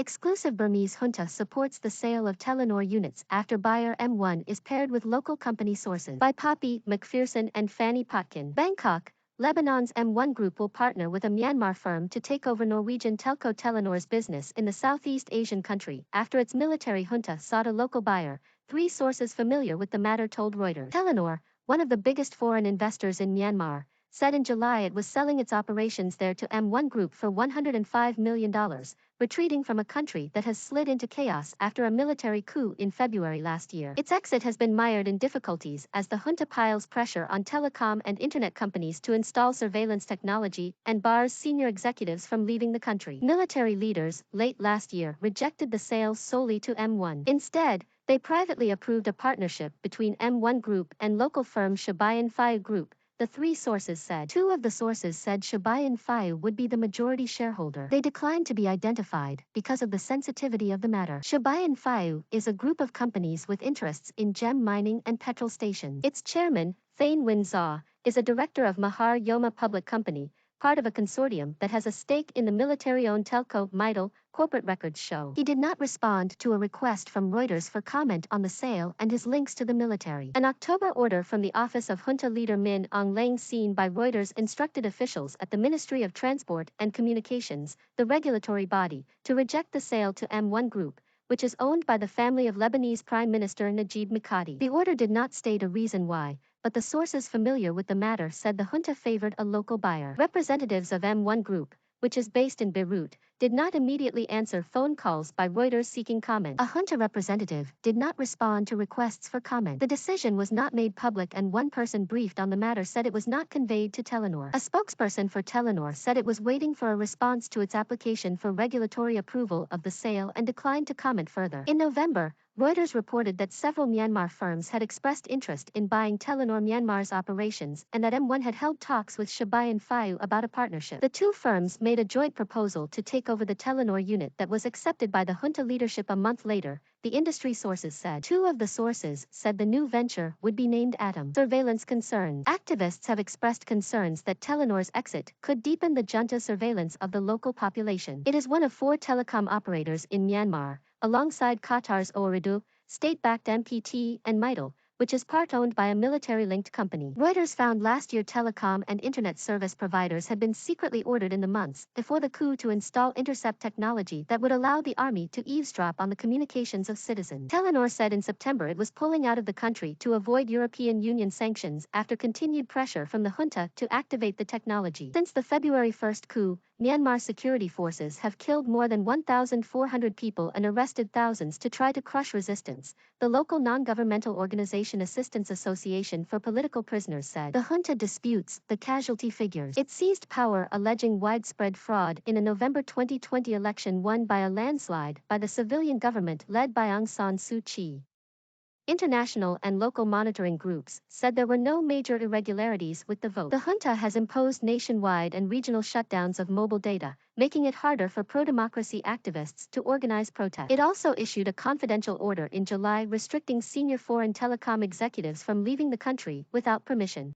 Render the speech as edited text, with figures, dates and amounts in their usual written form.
Exclusive-Burmese junta supports the sale of Telenor units after buyer M1 is paired with local company sources. By Poppy, McPherson and Fanny Potkin. Bangkok, Lebanon's M1 Group will partner with a Myanmar firm to take over Norwegian telco Telenor's business in the Southeast Asian country after its military junta sought a local buyer, three sources familiar with the matter told Reuters. Telenor, one of the biggest foreign investors in Myanmar, said in July it was selling its operations there to M1 Group for $105 million, retreating from a country that has slid into chaos after a military coup in February last year. Its exit has been mired in difficulties as the junta piles pressure on telecom and internet companies to install surveillance technology and bars senior executives from leaving the country. Military leaders, late last year, rejected the sale solely to M1. Instead, they privately approved a partnership between M1 Group and local firm Shwe Byain Phyu Group, the three sources said. Two of the sources said Shwe Byain Phyu would be the majority shareholder. They declined to be identified because of the sensitivity of the matter. Shwe Byain Phyu is a group of companies with interests in gem mining and petrol stations. Its chairman, Thanh Nguyen Zaw, is a director of Mahar Yoma Public Company, part of a consortium that has a stake in the military-owned telco mired, corporate records show. He did not respond to a request from Reuters for comment on the sale and his links to the military. An October order from the office of junta leader Min Aung Hlaing seen by Reuters instructed officials at the Ministry of Transport and Communications, the regulatory body, to reject the sale to M1 Group, which is owned by the family of Lebanese Prime Minister Najib Mikati. The order did not state a reason why, but the sources familiar with the matter said the junta favored a local buyer. Representatives of M1 Group, which is based in Beirut, did not immediately answer phone calls by Reuters seeking comment. A junta representative did not respond to requests for comment. The decision was not made public and one person briefed on the matter said it was not conveyed to Telenor. A spokesperson for Telenor said it was waiting for a response to its application for regulatory approval of the sale and declined to comment further. In November, Reuters reported that several Myanmar firms had expressed interest in buying Telenor Myanmar's operations and that M1 had held talks with Shwe Byain Phyu about a partnership. The two firms made a joint proposal to take over the Telenor unit that was accepted by the junta leadership a month later, the industry sources said. Two of the sources said the new venture would be named Atom. Surveillance concerns. Activists have expressed concerns that Telenor's exit could deepen the junta surveillance of the local population. It is one of four telecom operators in Myanmar, alongside Qatar's Ooredoo, state-backed MPT, and mired, which is part-owned by a military-linked company. Reuters found last year telecom and internet service providers had been secretly ordered in the months before the coup to install intercept technology that would allow the army to eavesdrop on the communications of citizens. Telenor said in September it was pulling out of the country to avoid European Union sanctions after continued pressure from the junta to activate the technology. Since the February 1st coup, Myanmar security forces have killed more than 1,400 people and arrested thousands to try to crush resistance, the local non-governmental organization Assistance Association for Political Prisoners said. The junta disputes the casualty figures. It seized power alleging widespread fraud in a November 2020 election won by a landslide by the civilian government led by Aung San Suu Kyi. International and local monitoring groups said there were no major irregularities with the vote. The junta has imposed nationwide and regional shutdowns of mobile data, making it harder for pro-democracy activists to organize protests. It also issued a confidential order in July restricting senior foreign telecom executives from leaving the country without permission.